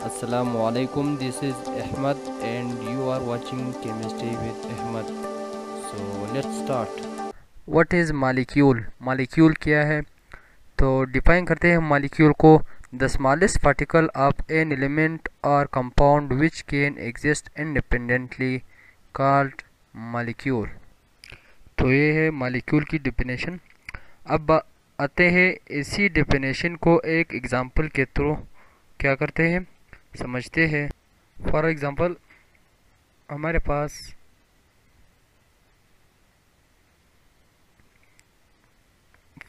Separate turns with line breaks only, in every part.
Assalamualaikum, this is Ahmad and you are watching Chemistry with Ahmad. So let's start.
What is molecule? Molecule क्या है? तो define करते हैं molecule को, the smallest particle of an element और compound which can exist independently called molecule. तो ये है मालिक्यूल की डिफिनेशन। अब आते हैं इसी डिफिनेशन को एक एग्जांपल के थ्रू क्या करते हैं, समझते हैं। फॉर एग्जांपल हमारे पास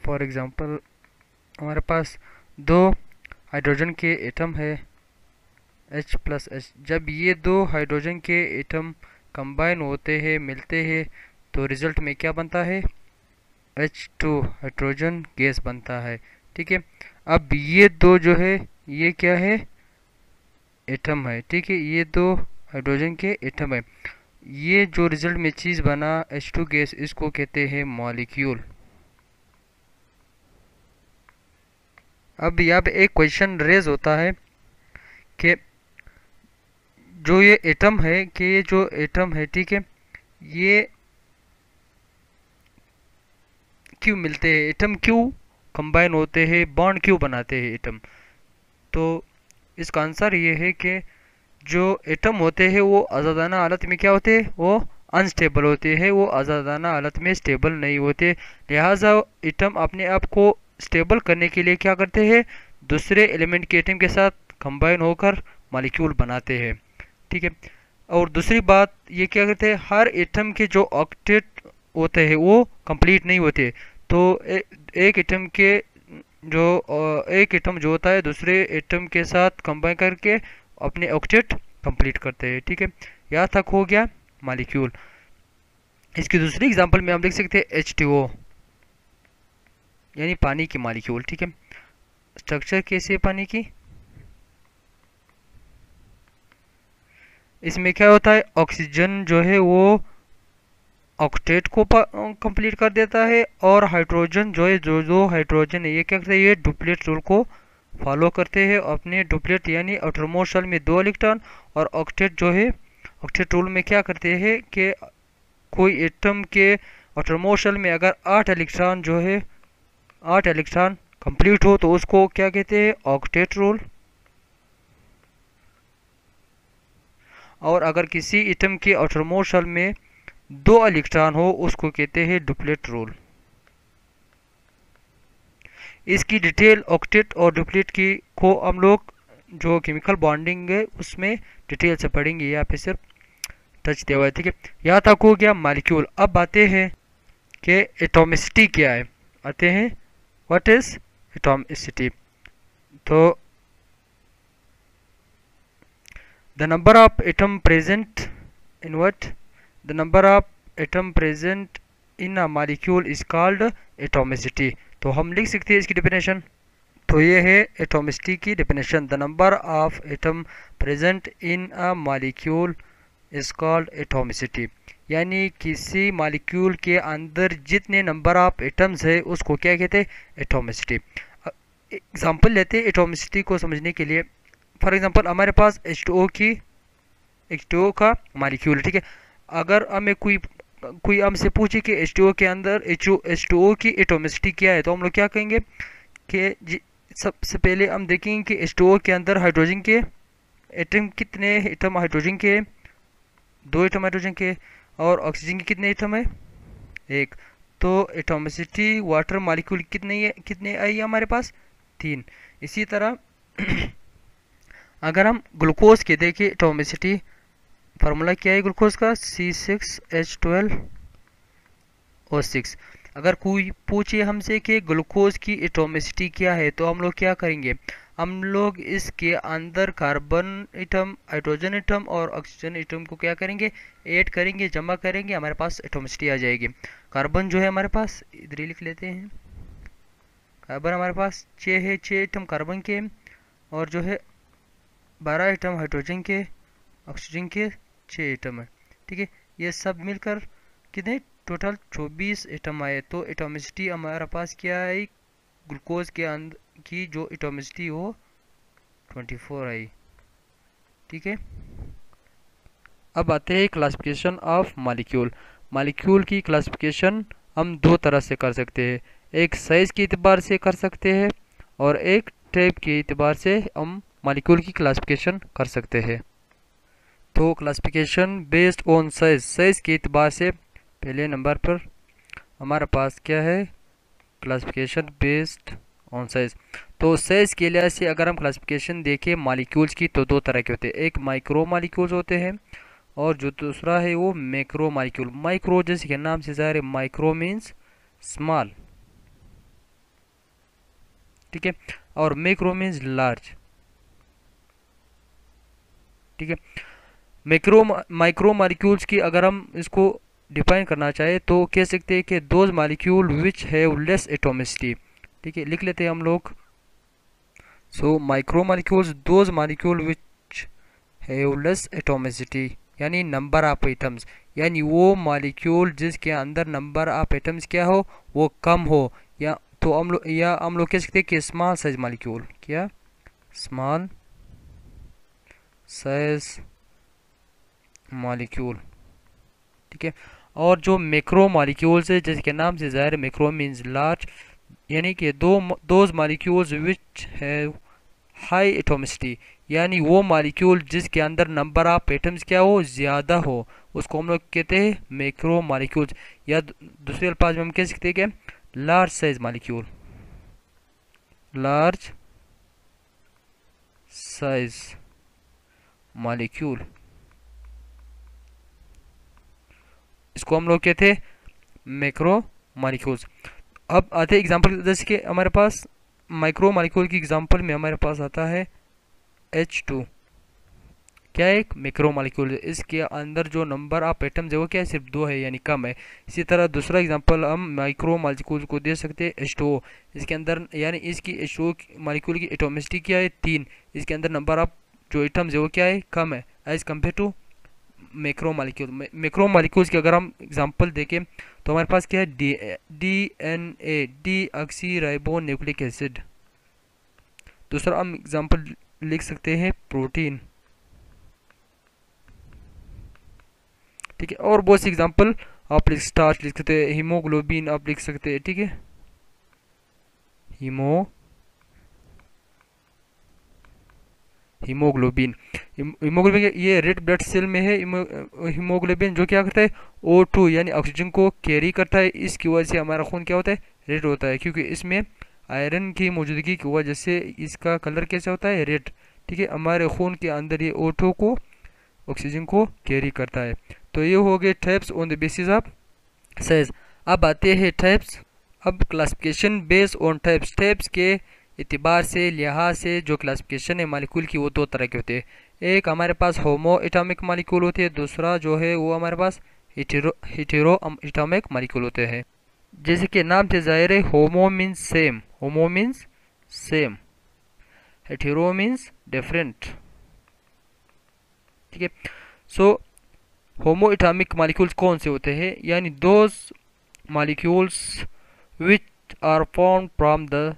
हमारे पास दो हाइड्रोजन के एटम है H प्लस H। जब ये दो हाइड्रोजन के एटम कंबाइन होते हैं, मिलते हैं, तो रिज़ल्ट में क्या बनता है? H2 हाइड्रोजन गैस बनता है। ठीक है, अब ये दो जो है ये क्या है? एटम है। ठीक है, ये दो हाइड्रोजन के एटम है। ये जो रिज़ल्ट में चीज़ बना H2 गैस, इसको कहते हैं मॉलिक्यूल। अब यहाँ पे एक क्वेश्चन रेज होता है कि जो ये एटम है, ठीक है, ये क्यों मिलते हैं? एटम क्यों कंबाइन होते हैं, बॉन्ड क्यों बनाते हैं एटम? तो इसका आंसर ये है कि जो एटम होते हैं वो आज़ादाना हालत में क्या होते हैं? वो अनस्टेबल होते हैं, वो आज़ादाना हालत में स्टेबल नहीं होते। लिहाजा एटम अपने आप को स्टेबल करने के लिए क्या करते हैं? दूसरे एलिमेंट के एटम के साथ कंबाइन होकर मॉलिक्यूल बनाते हैं। ठीक है, और दूसरी बात ये क्या करते हैं? हर एटम के जो ऑक्टेट होते हैं वो कंप्लीट नहीं होते। तो एक एटम के एक एटम जो होता है दूसरे एटम के साथ कंबाइन करके अपने ऑक्टेट कंप्लीट करते हैं। ठीक है, यहाँ तक हो गया मॉलिक्यूल। इसकी दूसरी एग्जांपल में हम देख सकते हैं H2O यानी पानी की मॉलिक्यूल। ठीक है, स्ट्रक्चर कैसे है पानी की? इसमें क्या होता है? ऑक्सीजन जो है वो ऑक्टेट को कंप्लीट कर देता है, और हाइड्रोजन जो है, जो दो हाइड्रोजन है, ये क्या करते हैं? ये डुप्लेट रूल को फॉलो करते हैं। अपने डुप्लेट यानी आउटरमोस्ट शेल में 2 इलेक्ट्रॉन, और ऑक्टेट जो है, ऑक्टेट रूल में क्या करते हैं कि कोई एटम के आउटरमोस्ट शेल में अगर 8 इलेक्ट्रॉन जो है, 8 इलेक्ट्रॉन कंप्लीट हो, तो उसको क्या कहते हैं? Octet rule. और अगर किसी एटम के आउटरमोस्ट शेल में 2 इलेक्ट्रॉन हो, उसको कहते हैं डुप्लेट रूल। इसकी डिटेल ऑक्टेट और डुप्लेट की को हम लोग जो केमिकल बॉन्डिंग है उसमें डिटेल से पढ़ेंगे, यहाँ पे सिर्फ टच दिया हुआ है। ठीक है, यहाँ तक हो गया मॉलिक्यूल। अब आते हैं कि एटॉमिसिटी क्या है। आते हैं व्हाट इज एटॉमिसिटी। तो the number of atom present in what, the number of atom present in a molecule is called atomicity. तो हम लिख सकते हैं इसकी डेफिनेशन। तो ये है एटॉमिसिटी की definition, the number of atom present in a molecule is called atomicity. यानी किसी मॉलिक्यूल के अंदर जितने नंबर ऑफ एटम्स है उसको क्या कहते हैं? एटॉमिसिटी। एग्जांपल लेते हैं एटॉमिसिटी को समझने के लिए। फॉर एग्जांपल हमारे पास H2O का मॉलिक्यूल। ठीक है, अगर हमें कोई हमसे पूछे कि H2O के अंदर H2O की एटॉमिसिटी क्या है, तो हम लोग क्या कहेंगे कि सबसे पहले हम देखेंगे कि H2O के अंदर हाइड्रोजन के एटम कितने एटम हाइड्रोजन के? 2 एटम हाइड्रोजन के। और ऑक्सीजन के कितने एटम है? 1। तो एटॉमिसिटी वाटर मॉलिक्यूल कितने आई हमारे पास? 3। इसी तरह अगर हम ग्लूकोज के देखें एटॉमिसिटी, फार्मूला क्या है ग्लूकोज का? C6H12O6। अगर कोई पूछे हमसे कि ग्लूकोज की एटॉमिसिटी क्या है, तो हम लोग क्या करेंगे? हम लोग इसके अंदर कार्बन एटम, हाइड्रोजन एटम और ऑक्सीजन एटम को क्या करेंगे? ऐड करेंगे, जमा करेंगे, हमारे पास एटॉमिसिटी आ जाएगी। कार्बन जो है हमारे पास, इधर ही लिख लेते हैं, कार्बन हमारे पास 6 है, 6 एटम कार्बन के, और जो है 12 एटम हाइड्रोजन के, ऑक्सीजन के 6 एटम है। ठीक है, ये सब मिलकर कितने? टोटल 24 एटम आए। तो एटॉमिसिटी हमारे पास क्या आई? ग्लूकोज के अंदर की जो एटॉमिसिटी वो 24 आई। ठीक है। अब आते हैं क्लासिफिकेशन ऑफ मॉलिक्यूल। मॉलिक्यूल की क्लासिफिकेशन हम दो तरह से कर सकते हैं, एक साइज के एतबार से कर सकते हैं और एक टाइप के एतबार से हम मॉलिक्यूल की क्लासिफिकेशन कर सकते हैं। तो classification based on size, size के एतबार से पहले नंबर पर हमारे पास क्या है, क्लासिफिकेशन बेस्ड ऑन साइज। तो साइज के लिहाज से अगर हम क्लासिफिकेशन देखें मॉलिक्यूल्स की तो दो तरह के होते हैं, एक माइक्रो मॉलिक्यूल्स होते हैं और जो दूसरा है वो मैक्रो मॉलिक्यूल। माइक्रो जैसे कि नाम से ज़ाहिर है, माइक्रो मीन्स स्मॉल, ठीक है, और मैक्रो मीन्स लार्ज, ठीक है। माइक्रो मॉलिक्यूल्स की अगर हम इसको डिफाइन करना चाहे तो कह सकते हैं कि those molecule which have less atomicity, ठीक है, लिख लेते हैं हम लोग। So micro molecules those molecule which have less atomicity, यानी नंबर ऑफ एटम्स, यानी वो मॉलिक्यूल जिसके अंदर नंबर ऑफ एटम्स क्या हो, वो कम हो, या तो हम लोग कह सकते हैं कि स्मॉल साइज मॉलिक्यूल, क्या, स्मॉल साइज मॉलिक्यूल, ठीक है। और जो मैक्रो मॉलिक्यूल्स है, जैसे कि नाम से ज़ाहिर है, मैक्रो मीन्स लार्ज, यानी कि those molecules which have high atomicity, यानी वो मॉलिक्यूल जिसके अंदर नंबर ऑफ एटम्स क्या हो, ज़्यादा हो, उसको हम लोग कहते हैं मैक्रो मॉलिक्यूल्स, या दूसरे अल्फाज में हम कह सकते हैं कि large size molecule, large size molecule, इसको हम लोग कहते हैं मैक्रो मॉलिक्यूल्स। अब आते हैं एग्जांपल, जैसे कि हमारे पास माइक्रो मॉलिक्यूल की एग्जांपल में हमारे पास आता है H2, क्या है, एक मैक्रो मॉलिक्यूल है, इसके अंदर जो नंबर ऑफ एटम्स है वो क्या है, सिर्फ 2 है, यानी कम है। इसी तरह दूसरा एग्जांपल हम माइक्रो मॉलिक्यूल को दे सकते हैं H2O, इसके अंदर यानी इसकी H2O मॉलिक्यूल की एटॉमिसिटी क्या है, 3, इसके अंदर नंबर ऑफ जो एटम्स है वो क्या है, कम है as compare to macro molecule. Macro molecules की अगर हम एग्जांपल देखें तो हमारे पास क्या है, DNA, D oxy ribo nucleic acid. दूसरा हम एग्जांपल लिख सकते हैं प्रोटीन, ठीक है, और बहुत सी एग्जांपल आप लिख, स्टार्च लिख सकते हैं, हीमोग्लोबिन आप लिख सकते हैं, ठीक है, हीमोग्लोबिन ये रेड ब्लड सेल में है। हीमोग्लोबिन जो क्या करता है, O2 यानी ऑक्सीजन को कैरी करता है, इसकी वजह से हमारा खून क्या होता है, रेड होता है, क्योंकि इसमें आयरन की मौजूदगी की वजह से इसका कलर कैसा होता है, रेड, ठीक है। हमारे खून के अंदर ये O2 को, ऑक्सीजन को कैरी करता है। तो ये हो गए types on the basis of size. अब आते हैं टाइप्स, अब classification based on types, types के इतिबार से, लिहाज से जो क्लासिफिकेशन है मालिक्यूल की वो दो तरह के होते हैं, एक हमारे पास होमो एटॉमिक मालिक्यूल होते हैं, दूसरा जो है वो हमारे पास हेटेरो एटॉमिक मालिक्यूल होते हैं। जैसे कि नाम से जाहिर है, होमो मीन्स सेम, होमो means same, hetero means different, ठीक है। सो होमो एटॉमिक मालिक्यूल्स कौन से होते हैं, यानी those molecules which are form from the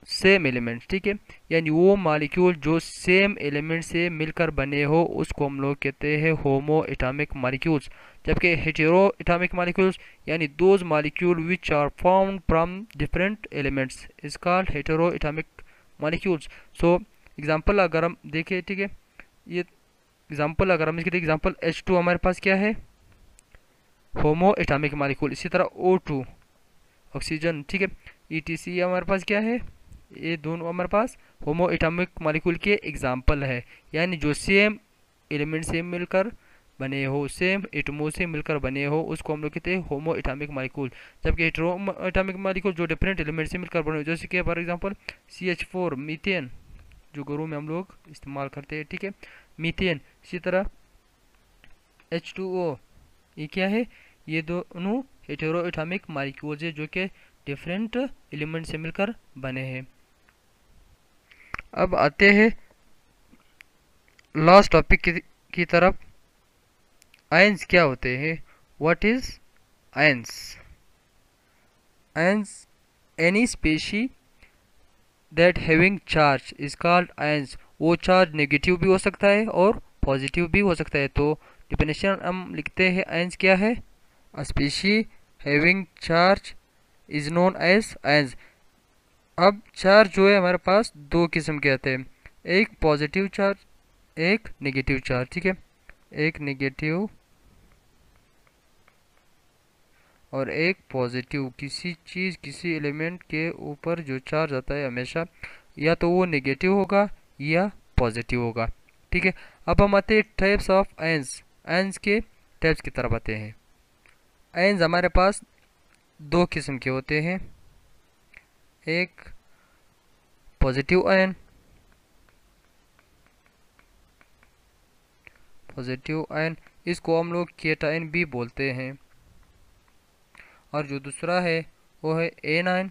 same elements, ठीक है, यानी वो मालिक्यूल जो सेम एलिमेंट से मिलकर बने हो उसको हम लोग कहते हैं होमो एटॉमिक मालिक्यूल्स। जबकि हेटेरो एटॉमिक मालिक्यूल्स यानी those molecule which are form from different elements is called heteroatomic molecules. So example अगर हम देखें, ठीक है, ये एग्जांपल अगर हम इसके देखें, एग्जांपल H2 हमारे पास क्या है, होमो एटॉमिक मालिक्यूल, इसी तरह O2 ऑक्सीजन, ठीक है, ETC हमारे पास क्या है, ये दोनों हमारे पास होमो एटॉमिक मॉलिक्यूल के एग्जांपल है, यानी जो सेम एलिमेंट से मिलकर बने हो, सेम एटमों से मिलकर बने हो, उसको हम लोग कहते हैं होमो एटॉमिक मॉलिक्यूल। जबकि हेटेरो एटॉमिक मॉलिक्यूल जो डिफरेंट एलिमेंट से मिलकर बने हो, जैसे कि फॉर एग्जांपल CH4 मीथेन, जो घरों में हम लोग इस्तेमाल करते हैं, ठीक है, मीथेन। इसी तरह H2O, ये क्या है, ये दोनों हेटेरो एटॉमिक मॉलिक्यूल्स है जो कि डिफरेंट एलिमेंट से मिलकर बने हैं। अब आते हैं लास्ट टॉपिक की तरफ, आयंस क्या होते हैं, what is ions. Ions any species that having charge is called ions. वो चार्ज नेगेटिव भी हो सकता है और पॉजिटिव भी हो सकता है। तो डिफिनेशन हम लिखते हैं आयंस क्या है, a species having charge is known as ions. अब चार्ज जो है हमारे पास दो किस्म के आते हैं, एक पॉजिटिव चार्ज, एक नेगेटिव चार्ज। ठीक है, एक नेगेटिव और एक पॉजिटिव। किसी चीज़ किसी एलिमेंट के ऊपर जो चार्ज आता है हमेशा या तो वो नेगेटिव होगा या पॉजिटिव होगा। ठीक है, अब हम आते हैं टाइप्स ऑफ आयंस। आयंस के टाइप्स की तरफ आते हैं। आयंस हमारे पास दो किस्म के होते हैं, एक पॉजिटिव आयन, पॉजिटिव आयन इसको हम लोग केटायन भी बोलते हैं, और जो दूसरा है वो है एन आयन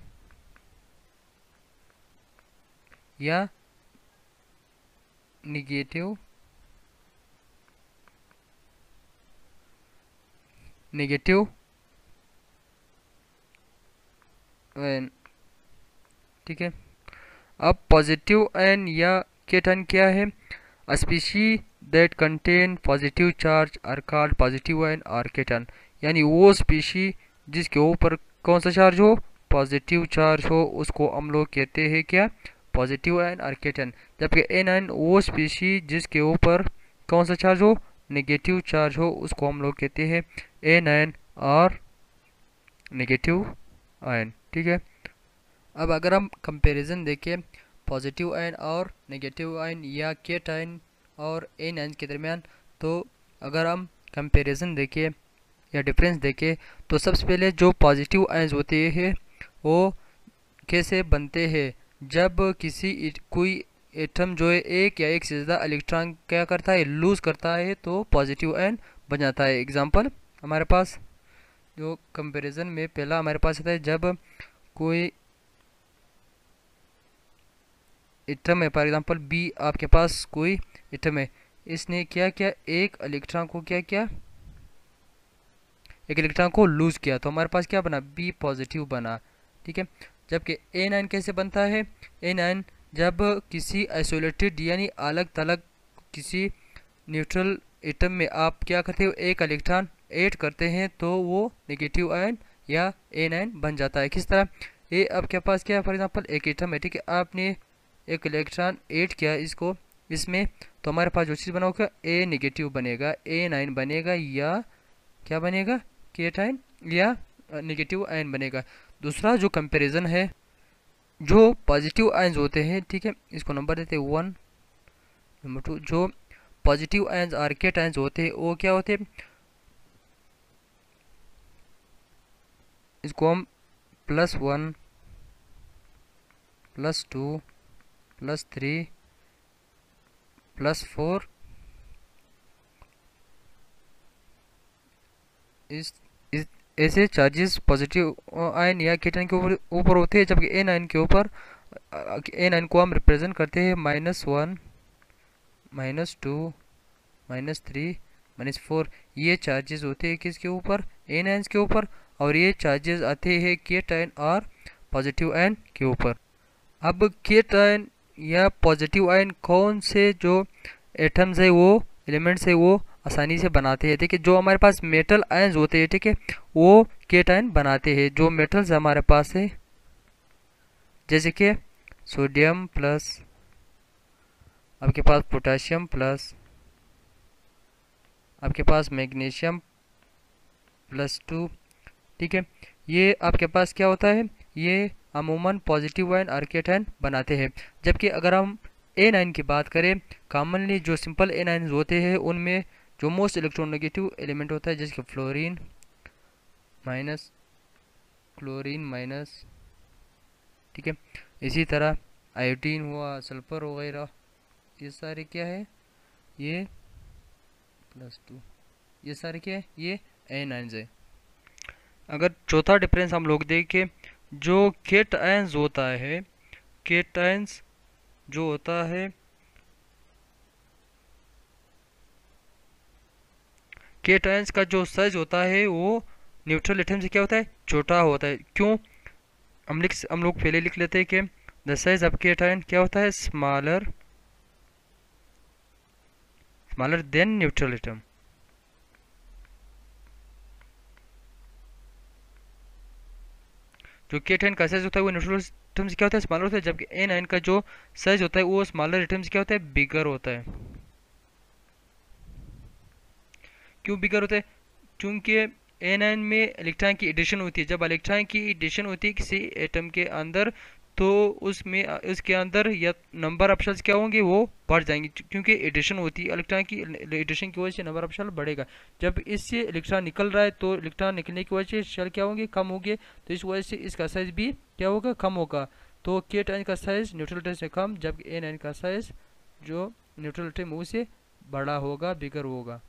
या निगेटिव आयन। ठीक है, अब पॉजिटिव आयन या केटायन क्या है, a species that contain positive charge are called positive ion और केटायन। यानी वो स्पीशी जिसके ऊपर कौन सा चार्ज हो, पॉजिटिव चार्ज हो, उसको हम लोग कहते हैं क्या, पॉजिटिव आयन और केटायन। जबकि एन आयन वो स्पीशी जिसके ऊपर कौन सा चार्ज हो, नेगेटिव चार्ज हो, उसको हम लोग कहते हैं एन आयन और नेगेटिव आयन। ठीक है, अब अगर हम कंपैरिजन देखें पॉजिटिव आयन और नेगेटिव आयन या केटायन और एन आयन के दरमियान, तो अगर हम कंपैरिजन देखें या डिफरेंस देखें तो सबसे पहले जो पॉजिटिव आयंस होते हैं वो कैसे बनते हैं, जब कोई एटम जो है एक या एक से ज़्यादा इलेक्ट्रॉन क्या करता है, लूज करता है, तो पॉजिटिव आयन बन जाता है। एग्जांपल हमारे पास जो कंपैरिजन में पहला हमारे पास आता है, जब कोई एटम है, फॉर एग्जांपल बी, आपके पास कोई एटम है, इसने क्या किया, एक इलेक्ट्रॉन को क्या किया, एक इलेक्ट्रॉन को लूज किया, तो हमारे पास क्या बना, बी पॉजिटिव बना। ठीक है, जबकि ए नाइन कैसे बनता है, ए नाइन जब किसी आइसोलेटेड यानी अलग थलग किसी न्यूट्रल एटम में आप क्या करते हो, एक इलेक्ट्रॉन ऐड करते हैं, तो वो नेगेटिव आयन या ए नाइन बन जाता है। किस तरह, ये आपके पास क्या है, फॉर एग्जांपल एक एटम है, ठीक है, आपने एक इलेक्ट्रॉन ऐड किया इसको इसमें, तो हमारे पास जो चीज़ बना होगा ए नेगेटिव बनेगा, ए नाइन बनेगा, या क्या बनेगा, केटायन या नेगेटिव आयन बनेगा। दूसरा जो कंपैरिजन है, जो पॉजिटिव आयंस होते हैं, ठीक है, इसको नंबर देते हैं 1, नंबर 2, जो पॉजिटिव आयंस और केटायंस होते हैं वो क्या होते हैं, इसको हम +1 +2 +3 +4 इस ऐसे चार्जेस पॉजिटिव आयन या केटायन के ऊपर होते हैं, जबकि एन आयन के ऊपर एन आयन को हम रिप्रेजेंट करते हैं -1 -2 -3 -4। ये चार्जेस होते हैं किसके ऊपर, एन आयन के ऊपर, और ये चार्जेस आते हैं केटायन और पॉजिटिव आयन के ऊपर। अब केटायन या पॉजिटिव आयन कौन से जो एटम्स है, वो एलिमेंट्स है, वो आसानी से बनाते हैं। ठीक है, जो हमारे पास मेटल आयंस होते हैं, ठीक है, वो केटायन बनाते हैं। जो मेटल्स हमारे पास है, जैसे कि सोडियम प्लस, आपके पास पोटेशियम प्लस, आपके पास मैग्नीशियम +2, ठीक है, ये आपके पास क्या होता है, ये अमूमन पॉजिटिव आयन और केटायन बनाते हैं। जबकि अगर हम A9 की बात करें, कॉमनली जो सिंपल A9 होते हैं उनमें जो मोस्ट इलेक्ट्रोनेगेटिव एलिमेंट होता है, जैसे कि फ्लोरीन माइनस, ठीक है, इसी तरह आयोडीन हुआ, सल्फर वगैरह, ये सारे क्या है, ये +2, ये सारे क्या है, ये A9 है। अगर चौथा डिफरेंस हम लोग देखें, जो केटायंस होता है, केटायंस जो होता है, केटायंस का जो साइज होता है वो न्यूट्रल एटम से क्या होता है, छोटा होता है। क्यों, हम लोग पहले लिख लेते हैं कि द साइज ऑफ केटायन क्या होता है, smaller smaller than neutral atom. जो K10 का साइज होता है वो न्यूट्रल एटम से क्या होता है, स्मॉलर होता है, जबकि A9 का जो साइज होता है वो स्मॉलर एटम से क्या होता है, बिगर होता है। क्यों बिगर होता है? क्योंकि A9 में इलेक्ट्रॉन की एडिशन होती है। जब इलेक्ट्रॉन की एडिशन होती है किसी एटम के अंदर, तो उसमें उसके अंदर या नंबर ऑफ शेल्स क्या होंगे, वो बढ़ जाएंगे, क्योंकि एडिशन होती है इलेक्ट्रॉन की। एडिशन की वजह से नंबर ऑफ शेल बढ़ेगा। जब इससे इलेक्ट्रॉन निकल रहा है तो इलेक्ट्रॉन निकलने की वजह से शेल क्या होंगे, कम होंगे, तो इस वजह से इसका साइज भी क्या होगा, कम होगा। तो K10 का साइज न्यूट्रल एटम से कम, जबकि A9 का साइज जो न्यूट्रल एटम उससे बड़ा होगा, बिगर होगा।